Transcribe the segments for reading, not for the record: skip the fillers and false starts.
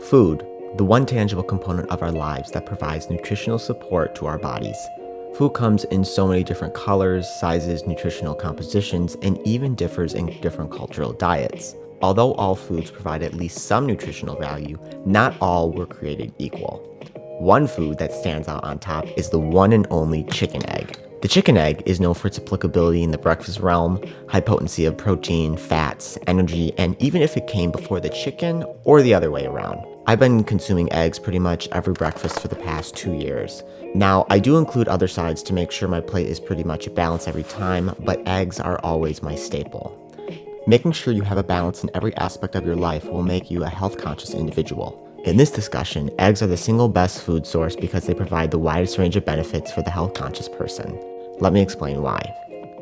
Food, the one tangible component of our lives that provides nutritional support to our bodies. Food comes in so many different colors, sizes, nutritional compositions, and even differs in different cultural diets. Although all foods provide at least some nutritional value, not all were created equal. One food that stands out on top is the one and only chicken egg. The chicken egg is known for its applicability in the breakfast realm, high potency of protein, fats, energy, and even if it came before the chicken or the other way around. I've been consuming eggs pretty much every breakfast for the past 2 years. Now, I do include other sides to make sure my plate is pretty much balanced every time, but eggs are always my staple. Making sure you have a balance in every aspect of your life will make you a health-conscious individual. In this discussion, eggs are the single best food source because they provide the widest range of benefits for the health-conscious person. Let me explain why.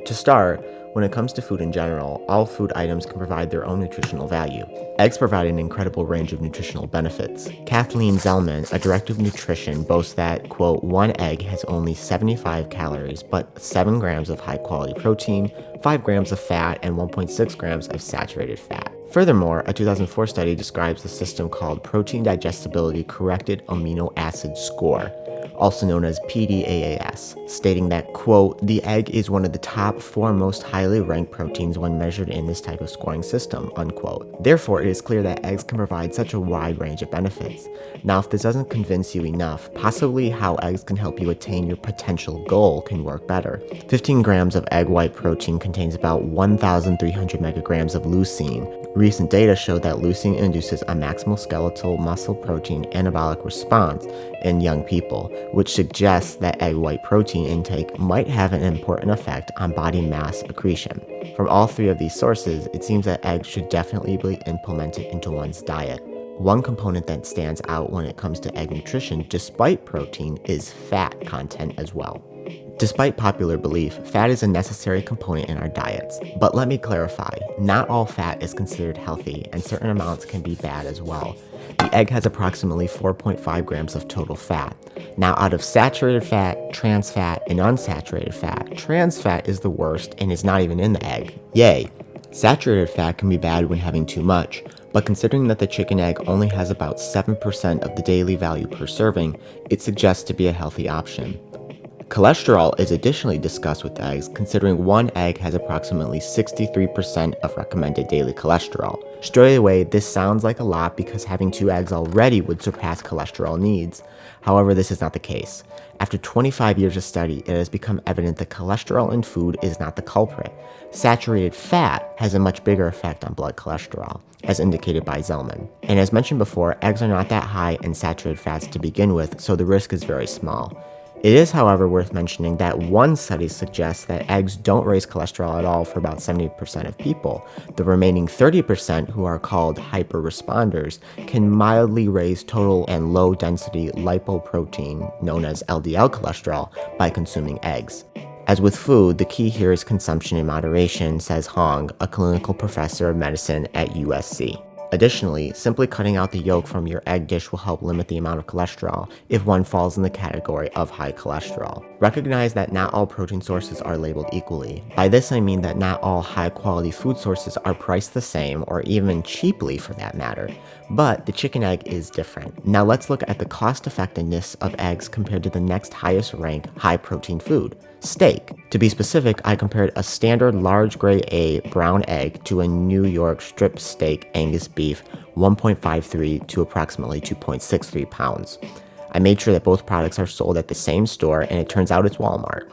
To start, when it comes to food in general, all food items can provide their own nutritional value. Eggs provide an incredible range of nutritional benefits. Kathleen Zellman, a director of nutrition, boasts that, quote, one egg has only 75 calories, but 7 grams of high-quality protein, 5 grams of fat, and 1.6 grams of saturated fat. Furthermore, a 2004 study describes the system called Protein Digestibility Corrected Amino Acid Score, also known as PDAAS, stating that, quote, the egg is one of the top 4 most highly ranked proteins when measured in this type of scoring system, unquote. Therefore, it is clear that eggs can provide such a wide range of benefits. Now, if this doesn't convince you enough, possibly how eggs can help you attain your potential goal can work better. 15 grams of egg white protein contains about 1,300 megagrams of leucine. Recent data show that leucine induces a maximal skeletal muscle protein anabolic response in young people, which suggests that egg white protein intake might have an important effect on body mass accretion. From all 3 of these sources, it seems that eggs should definitely be implemented into one's diet. One component that stands out when it comes to egg nutrition, despite protein, is fat content as well. Despite popular belief, fat is a necessary component in our diets. But let me clarify, not all fat is considered healthy, and certain amounts can be bad as well. The egg has approximately 4.5 grams of total fat. Now, out of saturated fat, trans fat, and unsaturated fat, trans fat is the worst and is not even in the egg. Yay! Saturated fat can be bad when having too much, but considering that the chicken egg only has about 7% of the daily value per serving, it suggests to be a healthy option. Cholesterol is additionally discussed with eggs, considering one egg has approximately 63% of recommended daily cholesterol. Straight away, this sounds like a lot because having 2 eggs already would surpass cholesterol needs. However, this is not the case. After 25 years of study, it has become evident that cholesterol in food is not the culprit. Saturated fat has a much bigger effect on blood cholesterol, as indicated by Zellman. And as mentioned before, eggs are not that high in saturated fats to begin with, so the risk is very small. It is, however, worth mentioning that one study suggests that eggs don't raise cholesterol at all for about 70% of people. The remaining 30%, who are called hyperresponders, can mildly raise total and low-density lipoprotein, known as LDL cholesterol, by consuming eggs. As with food, the key here is consumption in moderation, says Hong, a clinical professor of medicine at USC. Additionally, simply cutting out the yolk from your egg dish will help limit the amount of cholesterol if one falls in the category of high cholesterol. Recognize that not all protein sources are labeled equally. By this I mean that not all high-quality food sources are priced the same, or even cheaply for that matter. But the chicken egg is different. Now let's look at the cost-effectiveness of eggs compared to the next highest ranked high-protein food, steak. To be specific, I compared a standard large grade A brown egg to a New York strip steak Angus beef 1.53 to approximately 2.63 pounds. I made sure that both products are sold at the same store, and it turns out it's Walmart.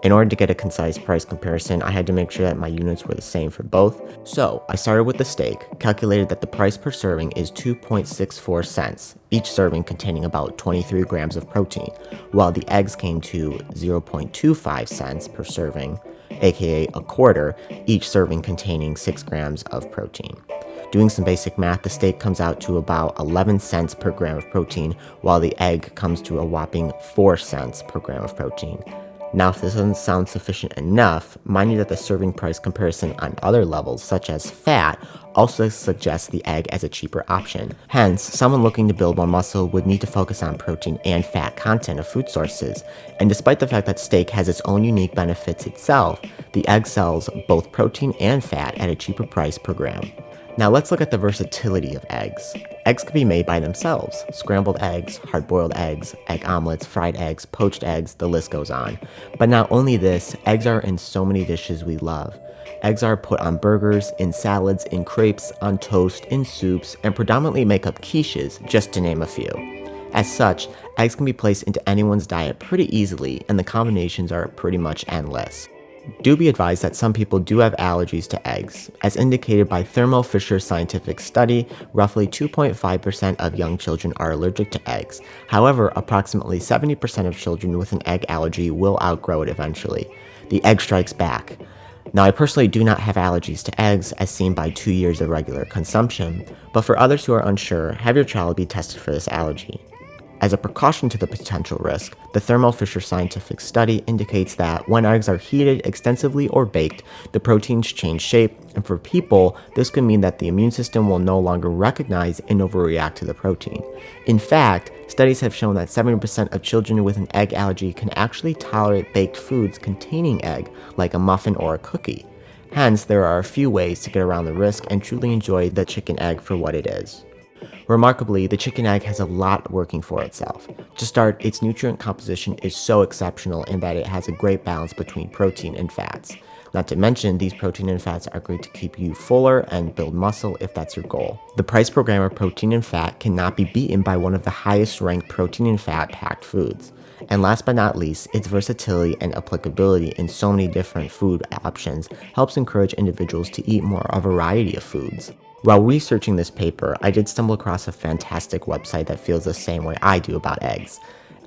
In order to get a concise price comparison, I had to make sure that my units were the same for both. So I started with the steak, calculated that the price per serving is 2.64 cents, each serving containing about 23 grams of protein, while the eggs came to 0.25 cents per serving, aka a quarter, each serving containing 6 grams of protein. Doing some basic math, the steak comes out to about 11 cents per gram of protein, while the egg comes to a whopping 4 cents per gram of protein. Now, if this doesn't sound sufficient enough, mind you that the serving price comparison on other levels, such as fat, also suggests the egg as a cheaper option. Hence, someone looking to build more muscle would need to focus on protein and fat content of food sources, and despite the fact that steak has its own unique benefits itself, the egg sells both protein and fat at a cheaper price per gram. Now let's look at the versatility of eggs. Eggs can be made by themselves. Scrambled eggs, hard-boiled eggs, egg omelets, fried eggs, poached eggs, the list goes on. But not only this, eggs are in so many dishes we love. Eggs are put on burgers, in salads, in crepes, on toast, in soups, and predominantly make up quiches, just to name a few. As such, eggs can be placed into anyone's diet pretty easily, and the combinations are pretty much endless. Do be advised that some people do have allergies to eggs. As indicated by Thermo Fisher's scientific study, roughly 2.5% of young children are allergic to eggs. However, approximately 70% of children with an egg allergy will outgrow it eventually. The egg strikes back. Now, I personally do not have allergies to eggs, as seen by 2 years of regular consumption, but for others who are unsure, have your child be tested for this allergy. As a precaution to the potential risk, the Thermo Fisher scientific study indicates that when eggs are heated extensively or baked, the proteins change shape, and for people, this could mean that the immune system will no longer recognize and overreact to the protein. In fact, studies have shown that 70% of children with an egg allergy can actually tolerate baked foods containing egg, like a muffin or a cookie. Hence, there are a few ways to get around the risk and truly enjoy the chicken egg for what it is. Remarkably, the chicken egg has a lot working for itself. To start, its nutrient composition is so exceptional in that it has a great balance between protein and fats. Not to mention, these protein and fats are great to keep you fuller and build muscle if that's your goal. The price per gram of protein and fat cannot be beaten by one of the highest ranked protein and fat packed foods. And last but not least, its versatility and applicability in so many different food options helps encourage individuals to eat more a variety of foods. While researching this paper, I did stumble across a fantastic website that feels the same way I do about eggs.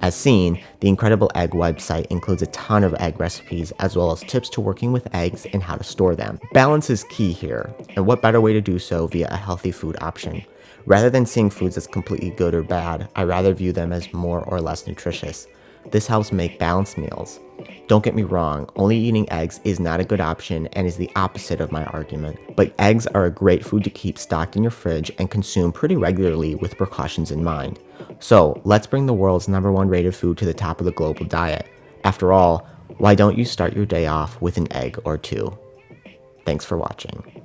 As seen, the Incredible Egg website includes a ton of egg recipes as well as tips to working with eggs and how to store them. Balance is key here, and what better way to do so via a healthy food option? Rather than seeing foods as completely good or bad, I rather view them as more or less nutritious. This helps make balanced meals. Don't get me wrong, only eating eggs is not a good option and is the opposite of my argument. But eggs are a great food to keep stocked in your fridge and consume pretty regularly with precautions in mind. So let's bring the world's #1 rated food to the top of the global diet. After all, why don't you start your day off with an egg or two? Thanks for watching.